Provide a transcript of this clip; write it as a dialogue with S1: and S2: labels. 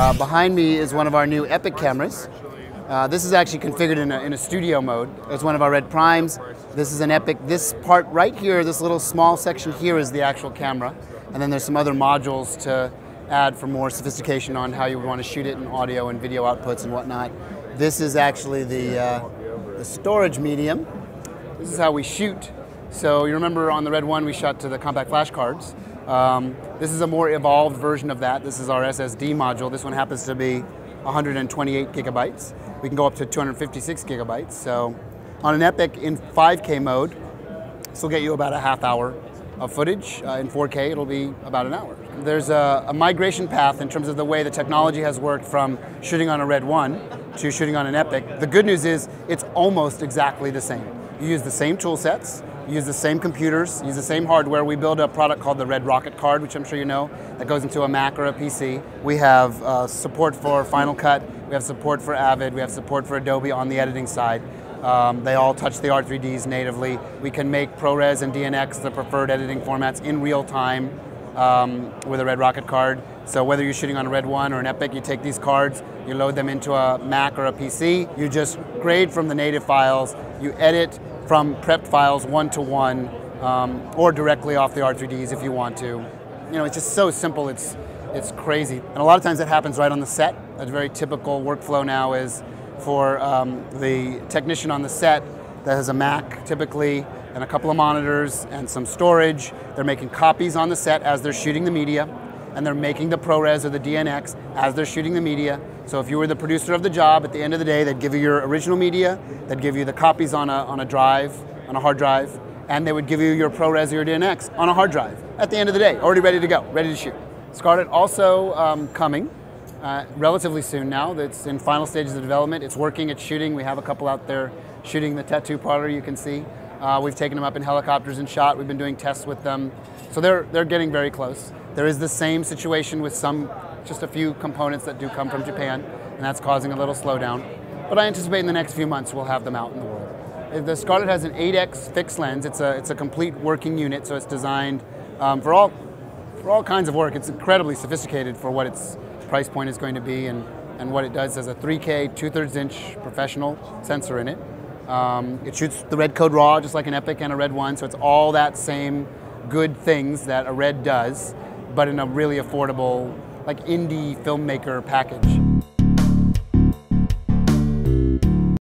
S1: Behind me is one of our new Epic cameras. This is actually configured in a studio mode. It's one of our Red Primes. This is an Epic. This part right here, this little small section here is the actual camera. And then there's some other modules to add for more sophistication on how you would want to shoot it in audio and video outputs and whatnot. This is actually the storage medium. This is how we shoot. So you remember on the Red 1 we shot to the compact flash cards. This is a more evolved version of that. This is our SSD module. This one happens to be 128 gigabytes. We can go up to 256 gigabytes. So on an Epic in 5K mode, this will get you about a half hour of footage. In 4K, it'll be about an hour. There's a migration path in terms of the way the technology has worked from shooting on a Red 1 to shooting on an Epic. The good news is it's almost exactly the same. You use the same tool sets, you use the same computers, use the same hardware. We build a product called the Red Rocket card, which I'm sure you know, that goes into a Mac or a PC. We have support for Final Cut, we have support for Avid, we have support for Adobe on the editing side. They all touch the R3Ds natively. We can make ProRes and DNX, the preferred editing formats, in real time with a Red Rocket card. So whether you're shooting on a Red 1 or an Epic, you take these cards, you load them into a Mac or a PC, you just grade from the native files, you edit from prepped files one-to-one, or directly off the R3Ds if you want to. You know, it's just so simple, it's crazy. And a lot of times that happens right on the set. A very typical workflow now is for the technician on the set that has a Mac typically and a couple of monitors and some storage. They're making copies on the set as they're shooting the media, and they're making the ProRes or the DNX as they're shooting the media. So if you were the producer of the job, at the end of the day, they'd give you your original media, they'd give you the copies on a drive, on a hard drive, and they would give you your ProRes or your DNX on a hard drive at the end of the day, already ready to go, ready to shoot. Scarlet also coming relatively soon now. It's in final stages of development. It's working, it's shooting. We have a couple out there shooting the tattoo parlor, you can see. We've taken them up in helicopters and shot. We've been doing tests with them. So they're getting very close. There is the same situation with just a few components that do come from Japan, and that's causing a little slowdown. But I anticipate in the next few months we'll have them out in the world. The Scarlet has an 8x fixed lens. It's a complete working unit, so it's designed for all kinds of work. It's incredibly sophisticated for what its price point is going to be, and what it does as a 3K 2/3 inch professional sensor in it. It shoots the red code raw, just like an Epic and a Red 1, so it's all that same good things that a Red does, but in a really affordable, like indie filmmaker package.